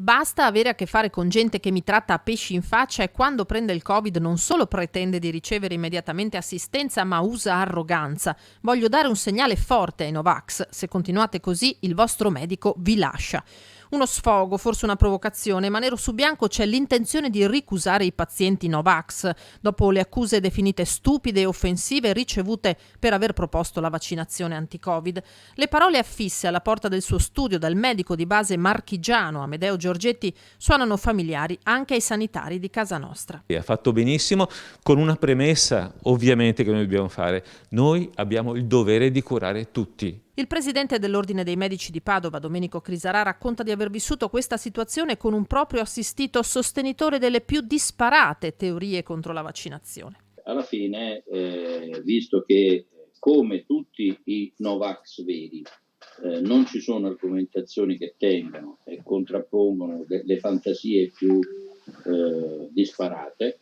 Basta avere a che fare con gente che mi tratta a pesci in faccia e quando prende il Covid non solo pretende di ricevere immediatamente assistenza, ma usa arroganza. Voglio dare un segnale forte ai Novax. Se continuate così, il vostro medico vi lascia. Uno sfogo, forse una provocazione, ma nero su bianco c'è l'intenzione di ricusare i pazienti Novax, dopo le accuse definite stupide e offensive ricevute per aver proposto la vaccinazione anti-Covid. Le parole affisse alla porta del suo studio dal medico di base marchigiano Amedeo Giorgetti suonano familiari anche ai sanitari di casa nostra. E ha fatto benissimo, con una premessa ovviamente che noi dobbiamo fare. Noi abbiamo il dovere di curare tutti. Il presidente dell'Ordine dei Medici di Padova, Domenico Crisarà, racconta di aver vissuto questa situazione con un proprio assistito sostenitore delle più disparate teorie contro la vaccinazione. Alla fine, visto che come tutti i Novax veri, non ci sono argomentazioni che tengano e contrappongono le fantasie più disparate,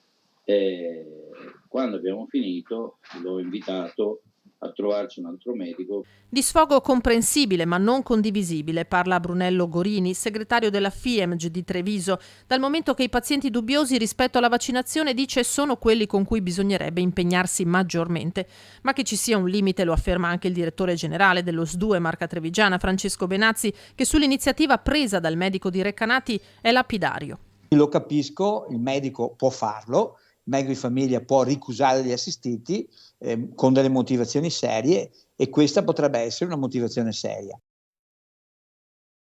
quando abbiamo finito l'ho invitato a trovarci un altro medico. Di sfogo comprensibile ma non condivisibile, parla Brunello Gorini, segretario della FIEMG di Treviso, dal momento che i pazienti dubbiosi rispetto alla vaccinazione, dice, sono quelli con cui bisognerebbe impegnarsi maggiormente. Ma che ci sia un limite lo afferma anche il direttore generale dello SDUE Marca Trevigiana, Francesco Benazzi, che sull'iniziativa presa dal medico di Recanati è lapidario. Lo capisco, il medico può farlo, il medico di famiglia può ricusare gli assistiti con delle motivazioni serie e questa potrebbe essere una motivazione seria.